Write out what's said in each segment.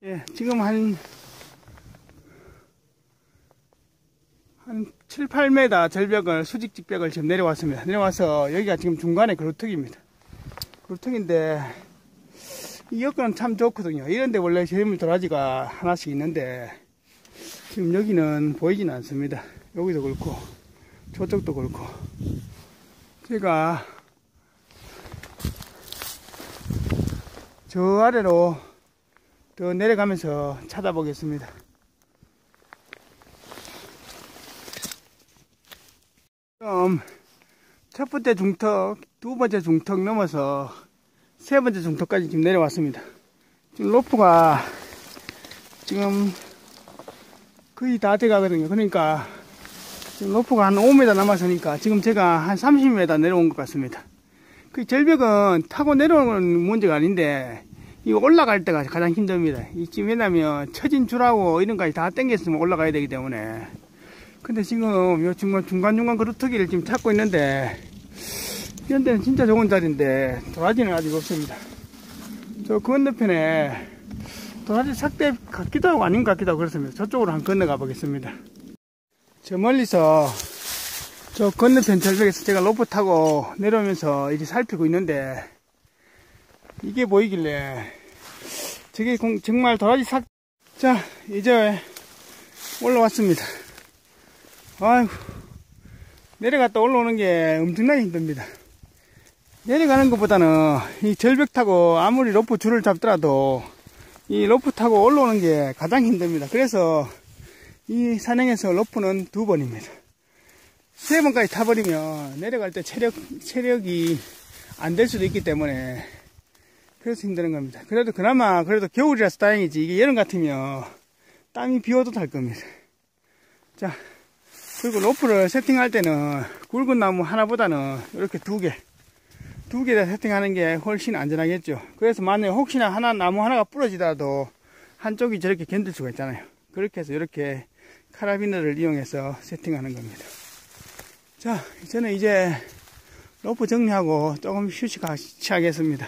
예, 지금 한 7, 8m 절벽을, 수직 직벽을 지금 내려왔습니다. 내려와서 여기가 지금 중간에 그루터기입니다. 그루터기인데, 이 여건은 참 좋거든요. 이런데 원래 재물 도라지가 하나씩 있는데, 지금 여기는 보이지는 않습니다. 여기도 그렇고, 저쪽도 그렇고. 제가 저 아래로 더 내려가면서 찾아보겠습니다. 지금 첫 번째 중턱, 두 번째 중턱 넘어서 세 번째 중턱까지 지금 내려왔습니다. 지금 로프가 지금 거의 다 돼가거든요. 그러니까 지금 로프가 한 5m 남았으니까 지금 제가 한 30m 내려온 것 같습니다. 그 절벽은 타고 내려오는 문제가 아닌데 이거 올라갈 때가 가장 힘듭니다. 이쯤 왜냐면 처진 줄하고 이런 거까지 다 당겼으면 올라가야 되기 때문에. 근데 지금 요 중간중간 그루터기를 지금 찾고 있는데 이런 데는 진짜 좋은 자리인데 도라지는 아직 없습니다. 저 건너편에 도라지 삭대 같기도 하고 아닌 것 같기도 하고 그렇습니다. 저쪽으로 한번 건너가 보겠습니다. 저 멀리서 저 건너편 절벽에서 제가 로프 타고 내려오면서 이제 살피고 있는데 이게 보이길래 저게 정말 도라지 자, 이제 올라왔습니다. 아이고, 내려갔다 올라오는 게 엄청나게 힘듭니다. 내려가는 것보다는 이 절벽 타고 아무리 로프 줄을 잡더라도 이 로프 타고 올라오는 게 가장 힘듭니다. 그래서 이 산행에서 로프는 2번입니다. 3번까지 타버리면 내려갈 때 체력이 안 될 수도 있기 때문에 그래서 힘드는 겁니다. 그래도 그나마 겨울이라서 다행이지 이게 여름 같으면 땀이 비워도 탈 겁니다. 자, 그리고 로프를 세팅할 때는 굵은 나무 하나보다는 이렇게 두 개 다 세팅하는 게 훨씬 안전하겠죠. 그래서 만약에 혹시나 나무 하나가 부러지더라도 한쪽이 저렇게 견딜 수가 있잖아요. 그렇게 해서 이렇게 카라비너를 이용해서 세팅하는 겁니다. 자, 저는 이제 로프 정리하고 조금 휴식 취하겠습니다.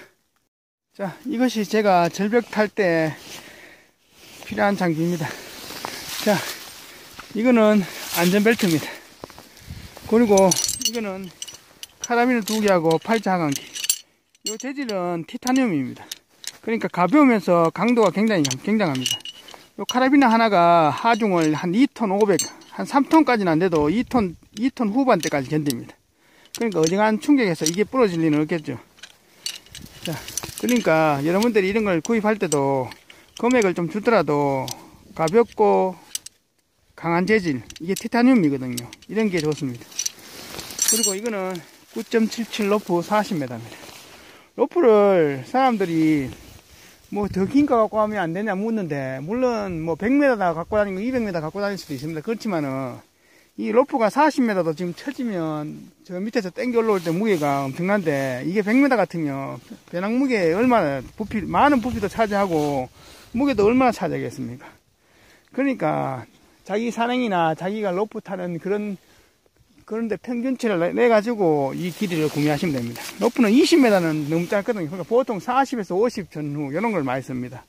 자, 이것이 제가 절벽 탈 때 필요한 장비입니다. 자, 이거는 안전벨트입니다. 그리고 이거는 카라비너 2개하고 팔자 하강기. 이 재질은 티타늄입니다. 그러니까 가벼우면서 강도가 굉장합니다. 이 카라비너 하나가 하중을 한 2톤 500, 한 3톤까지는 안 돼도 2톤 후반대까지 견딥니다. 그러니까 어지간한 충격에서 이게 부러질 리는 없겠죠. 자, 그러니까 여러분들이 이런 걸 구입할 때도 금액을 좀 주더라도 가볍고 강한 재질, 이게 티타늄이거든요. 이런 게 좋습니다. 그리고 이거는 9.77 로프 40m입니다. 로프를 사람들이 뭐 더 긴 거 갖고 가면 안 되냐 묻는데, 물론 뭐 100m 다 갖고 다니고 200m 갖고 다닐 수도 있습니다. 그렇지만은 이 로프가 40m도 지금 쳐지면 저 밑에서 땡겨 올라올 때 무게가 엄청난데, 이게 100m 같으면 배낭 무게에 얼마나 많은 부피도 차지하고 무게도 얼마나 차지하겠습니까? 그러니까 자기 산행이나 자기가 로프 타는 그런데 평균치를 내가지고 이 길이를 구매하시면 됩니다. 로프는 20m는 너무 짧거든요. 그러니까 보통 40에서 50 전후 이런 걸 많이 씁니다.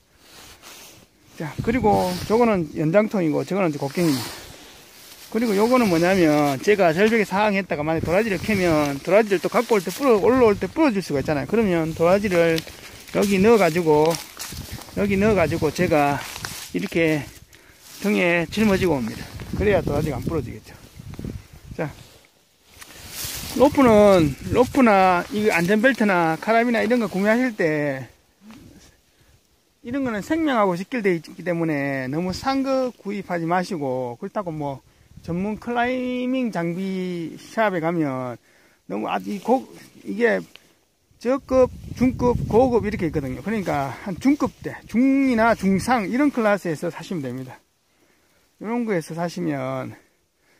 자, 그리고 저거는 연장통이고 저거는 곡괭입니다. 그리고 요거는 뭐냐면 제가 절벽에 상항했다가 만약에 도라지를 캐면 도라지를 또 갖고 올 때 올라올 때 부러질 수가 있잖아요. 그러면 도라지를 여기 넣어가지고 제가 이렇게 등에 짊어지고 옵니다. 그래야 도라지가 안 부러지겠죠. 자, 로프나 이 안전벨트나 카라비나 이런 거 구매하실 때 이런 거는 생명하고 직결되어 있기 때문에 너무 싼 거 구입하지 마시고, 그렇다고 뭐 전문 클라이밍 장비 샵에 가면 너무 이게 저급, 중급, 고급 이렇게 있거든요. 그러니까 한 중급대, 중이나 중상 이런 클래스에서 사시면 됩니다. 이런 거에서 사시면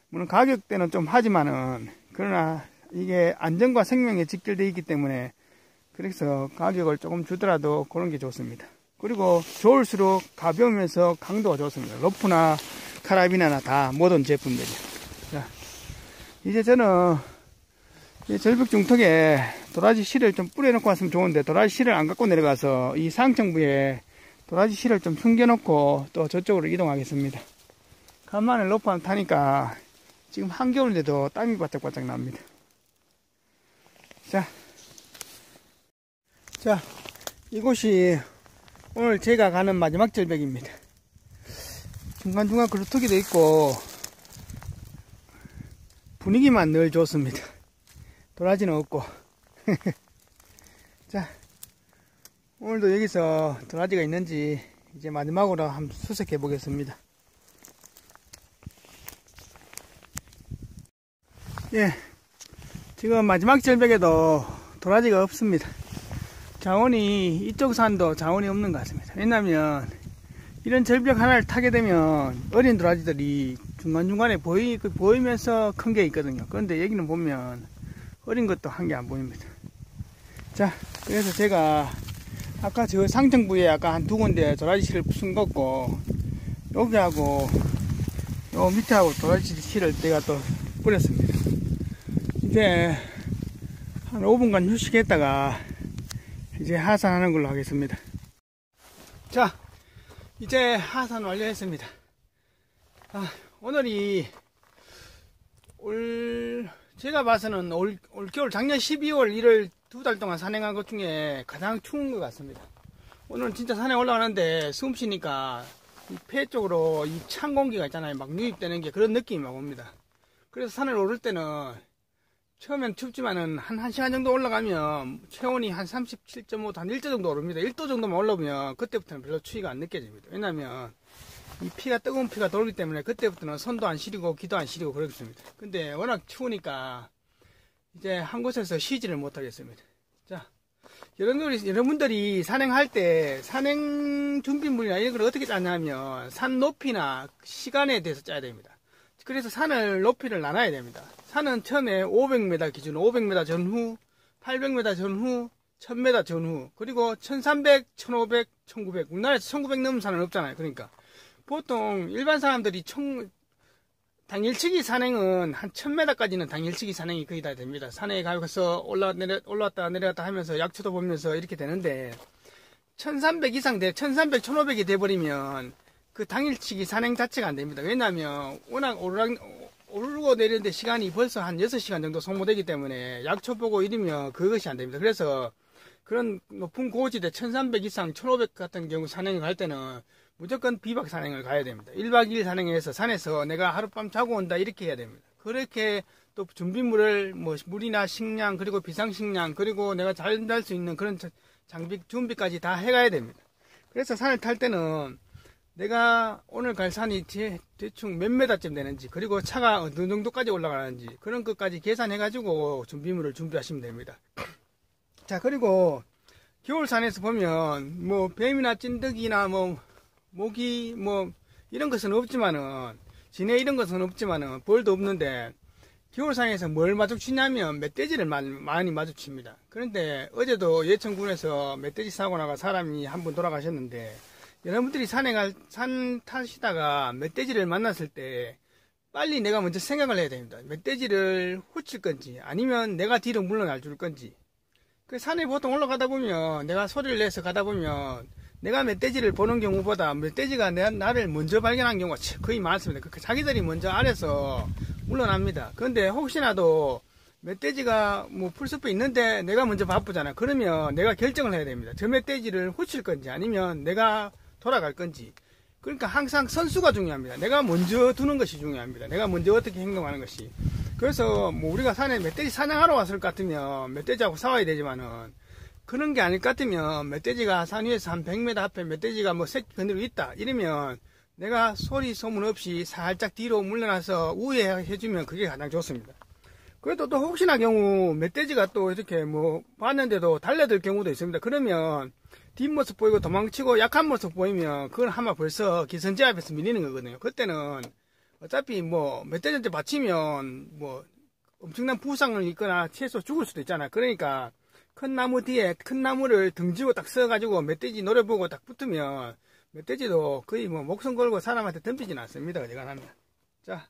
물론 가격대는 좀 하지만은, 그러나 이게 안전과 생명에 직결되어 있기 때문에 그래서 가격을 조금 주더라도 그런 게 좋습니다. 그리고 좋을수록 가벼우면서 강도가 좋습니다. 로프나 카라비나나 다 모든 제품들이. 자, 이제 저는 이 절벽 중턱에 도라지 실을 좀 뿌려놓고 왔으면 좋은데 도라지 실을 안 갖고 내려가서 이 상층부에 도라지 실을 좀 숨겨놓고 또 저쪽으로 이동하겠습니다. 간만에 로프 한번 타니까 지금 한겨울인데도 땀이 바짝바짝 납니다. 자, 이곳이 오늘 제가 가는 마지막 절벽입니다. 중간중간 그루터기도 있고 분위기만 늘 좋습니다. 도라지는 없고. 자, 오늘도 여기서 도라지가 있는지 이제 마지막으로 한번 수색해 보겠습니다. 예, 지금 마지막 절벽에도 도라지가 없습니다. 자원이, 이쪽 산도 자원이 없는 것 같습니다. 왜냐면 이런 절벽 하나를 타게 되면 어린 도라지들이 중간중간에 보이면서 큰 게 있거든요. 그런데 여기는 보면 어린 것도 한 개 안 보입니다. 자, 그래서 제가 아까 저 상층부에 아까 한 두 군데 도라지 실을 부순 거고, 여기하고 요 밑에하고 도라지 실을 내가 또 뿌렸습니다. 이제 한 5분간 휴식했다가 이제 하산하는 걸로 하겠습니다. 자, 이제 하산 완료했습니다. 오늘이 제가 봐서는 올겨울 작년 12월 1월 2달 동안 산행한 것 중에 가장 추운 것 같습니다. 오늘은 진짜 산에 올라가는데 숨 쉬니까 이 폐 쪽으로 이 찬 공기가 있잖아요. 막 유입되는 게 그런 느낌이 막 옵니다. 그래서 산을 오를 때는 처음엔 춥지만은 한 1시간 정도 올라가면 체온이 한 37.5도 한 1도 정도 오릅니다. 1도 정도만 올라오면 그때부터는 별로 추위가 안 느껴집니다. 왜냐면 이 피가, 뜨거운 피가 돌기 때문에 그때부터는 손도 안 시리고 귀도 안 시리고 그렇습니다. 근데 워낙 추우니까 이제 한 곳에서 쉬지를 못하겠습니다. 자, 여러분들이 산행할 때 산행 준비물이나 이런 걸 어떻게 짜냐면 산 높이나 시간에 대해서 짜야 됩니다. 그래서 산을 높이를 나눠야 됩니다. 산은 처음에 500m 기준으로 500m 전후, 800m 전후, 1000m 전후, 그리고 1300, 1500, 1900. 우리나라에서 1900 넘는 산은 없잖아요. 그러니까 보통 일반 사람들이 당일치기 산행은 한 1000m까지는 당일치기 산행이 거의 다 됩니다. 산에 가서 올라왔다 내려왔다 하면서 약초도 보면서 이렇게 되는데 1300 이상 1300, 1500이 돼버리면 그 당일치기 산행 자체가 안 됩니다. 왜냐하면 워낙 오르고 내리는데 시간이 벌써 한 6시간 정도 소모되기 때문에 약초 보고 이러면 그것이 안 됩니다. 그래서 그런 높은 고지대 1300 이상 1500 같은 경우 산행을 갈 때는 무조건 비박 산행을 가야 됩니다. 1박 2일 산행해서 산에서 내가 하룻밤 자고 온다 이렇게 해야 됩니다. 그렇게 또 준비물을 뭐 물이나 식량 그리고 비상식량 그리고 내가 잘 잘 수 있는 그런 장비 준비까지 다 해가야 됩니다. 그래서 산을 탈 때는 내가 오늘 갈 산이 대충 몇 메다쯤 되는지 그리고 차가 어느 정도까지 올라가는지 그런 것까지 계산해 가지고 준비물을 준비하시면 됩니다. 자, 그리고 겨울산에서 보면 뭐 뱀이나 찐득이나 뭐 모기 뭐 이런 것은 없지만은 진해 이런 것은 없지만은 벌도 없는데 겨울산에서 뭘 마주치냐면 멧돼지를 많이 마주칩니다. 그런데 어제도 예천군에서 멧돼지 사고 나가 사람이 한 분 돌아가셨는데 여러분들이 산 타시다가 멧돼지를 만났을 때 빨리 내가 먼저 생각을 해야 됩니다. 멧돼지를 후칠 건지 아니면 내가 뒤로 물러날 줄 건지. 그 산에 보통 올라가다 보면 내가 소리를 내서 가다 보면 내가 멧돼지를 보는 경우보다 멧돼지가 나를 먼저 발견한 경우가 거의 많습니다. 자기들이 먼저 아래서 물러납니다. 그런데 혹시나도 멧돼지가 뭐 풀숲에 있는데 내가 먼저 바쁘잖아. 그러면 내가 결정을 해야 됩니다. 저 멧돼지를 후칠 건지 아니면 내가 돌아갈 건지. 그러니까 항상 선수가 중요합니다. 내가 먼저 두는 것이 중요합니다. 내가 먼저 어떻게 행동하는 것이. 그래서 뭐 우리가 산에 멧돼지 사냥하러 왔을 것 같으면 멧돼지하고 싸워야 되지만은 그런 게 아닐 것 같으면 멧돼지가 산 위에서 한 100m 앞에 멧돼지가 뭐 새끼 건드리고 있다 이러면 내가 소리 소문 없이 살짝 뒤로 물러나서 우회해주면 그게 가장 좋습니다. 그래도 또 혹시나 경우 멧돼지가 또 이렇게 뭐 봤는데도 달려들 경우도 있습니다. 그러면 뒷모습 보이고 도망치고 약한 모습 보이면 그건 아마 벌써 기선제 앞에서 밀리는 거거든요. 그때는 어차피 뭐 멧돼지한테 맞히면 뭐 엄청난 부상을 입거나 최소 죽을 수도 있잖아요. 그러니까 큰 나무 뒤에 큰 나무를 등지고 딱 써가지고 멧돼지 노려보고 딱 붙으면 멧돼지도 거의 뭐 목숨 걸고 사람한테 덤비진 않습니다. 어지간하면. 자,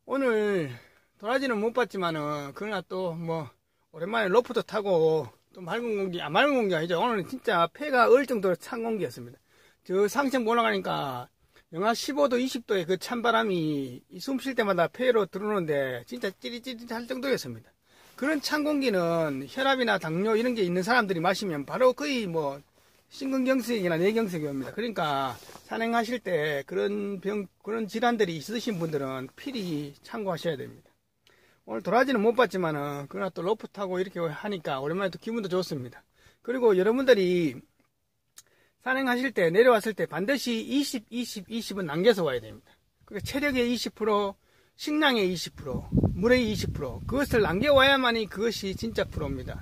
오늘 도라지는 못 봤지만은 그러나 또 뭐 오랜만에 로프도 타고 또 맑은 공기, 맑은 공기 아니죠. 오늘은 진짜 폐가 얼 정도로 찬 공기였습니다. 저 상층 올라가니까 영하 15도, 20도의 그 찬바람이 숨 쉴 때마다 폐로 들어오는데 진짜 찌릿찌릿할 정도였습니다. 그런 찬 공기는 혈압이나 당뇨 이런 게 있는 사람들이 마시면 바로 거의 뭐 심근경색이나 뇌경색이 옵니다. 그러니까 산행하실 때 그런 그런 질환들이 있으신 분들은 필히 참고하셔야 됩니다. 오늘 도라지는 못 봤지만은 그러나 또 로프 타고 이렇게 하니까 오랜만에 또 기분도 좋습니다. 그리고 여러분들이 산행하실 때 내려왔을 때 반드시 20, 20, 20은 남겨서 와야 됩니다. 그러니까 체력의 20%, 식량의 20%, 물의 20% 그것을 남겨와야만이 그것이 진짜 프로입니다.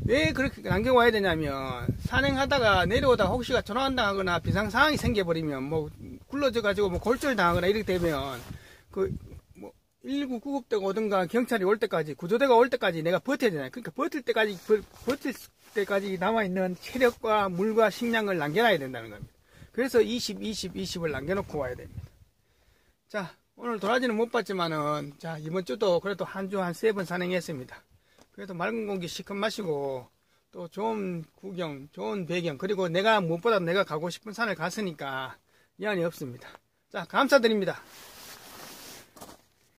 왜 그렇게 남겨와야 되냐면 산행하다가 내려오다가 혹시가 조난당하거나 비상 상황이 생겨버리면 뭐 굴러져 가지고 뭐 골절 당하거나 이렇게 되면 그 뭐 119 구급대가 오든가 경찰이 올 때까지 구조대가 올 때까지 내가 버텨야 되잖아요. 그러니까 버틸 때까지 남아있는 체력과 물과 식량을 남겨놔야 된다는 겁니다. 그래서 20, 20, 20을 남겨놓고 와야 됩니다. 자, 오늘 도라지는 못 봤지만은, 자, 이번 주도 그래도 한 주 한 3번 산행했습니다. 그래도 맑은 공기 시컷 마시고, 또 좋은 구경, 좋은 배경, 그리고 무엇보다 내가 가고 싶은 산을 갔으니까, 미안이 없습니다. 자, 감사드립니다.